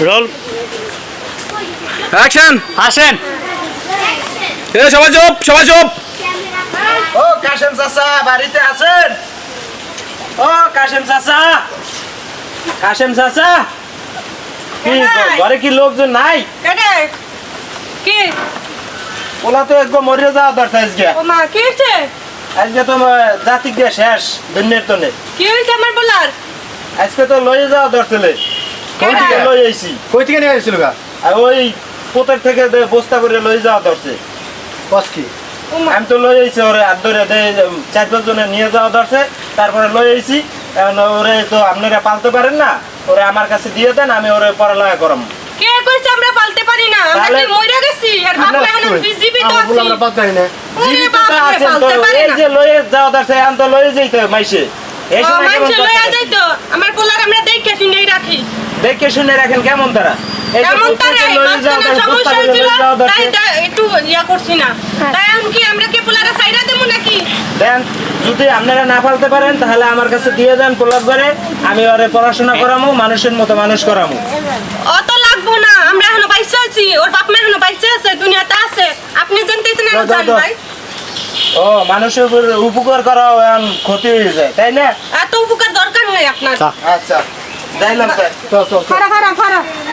Roll action আসেন এ সবাই চুপ ও কাশেম চাচা বাড়িতে আছেন? ও কাশেম চাচা কি ঘরে কি লোকজন নাই? কেডে কি ওলা তো একদম মরে যাওয়া দরকার আজকে। ও মা কি হইছে? আজকে তো জাতি গিয়ে শেষ দুনিয়ার তনে। কি হইছে আমার বলার? আজকে তো লয়ে যাওয়া দরকার কোন থেকে লই আইছি কই থেকে নিয়ে আসছিল গা আর ওই পোতের থেকে বস্তা করে লয়ে যাওয়া দরকার বস কি ও মা আমি তো লয়ে আইছি ওরে হাত ধরে 4-5 জনে নিয়ে যাওয়া দরকার তারপরে লয়ে আইছি এখন ওরে তো আপনারা পালতে পারেন না ওরে আমার কাছে দিয়ে দেন আমি ওরে পড়ালেখা করাম কে কইছে আমরা পালতে পারি না? আমরা কি মইরা গেছি? আর বাপ মা এখন জীবিত আছে। আমরা বাদ দেই না জীবিত বাপ তো রে, আছেন তো পালতে পারে এই না। যে লয়ে যাওয়া দরকার এখন তো লয়ে যাইতে মাইসে এই ও সময় মানুষ কেমন লইয়া দরকার? যাইতো আমার পোলার আমরা দেখে শুনেই রাখি। দেখে শুনে রাখেন কেমন তারা এই যে এমন তার প্রত্যেকে লয়ে যাওয়া মাঝখানে দরকার, বস্তা সমস্যা করে হয়েছিল লয়ে যাওয়া তাই দরকার। একটু ইয়া করছি না। তাই এখন কি আমরা কি পোলারা সাইরা দেবো নাকি? দেন যদি আপনারা না পালতে পারেন তাহলে আমার কাছে দিয়ে দেন পোলাপ করে আমি ওরে পড়াশোনা করামু মানুষের মতো মানুষ করামু অত লাগবো না আমরা এখনো বাইসে আছি ওর বাপ মা এখনো বাইসে আছে দুনিয়াতে আছে আপনি জানতেছেন না জান ভাই ও মানুষের উপর উপকার করা এখন ক্ষতি হয়ে যায় তাই না এত উপকার দরকার নেই আপনার আচ্ছা যাইলাম স্যার খারা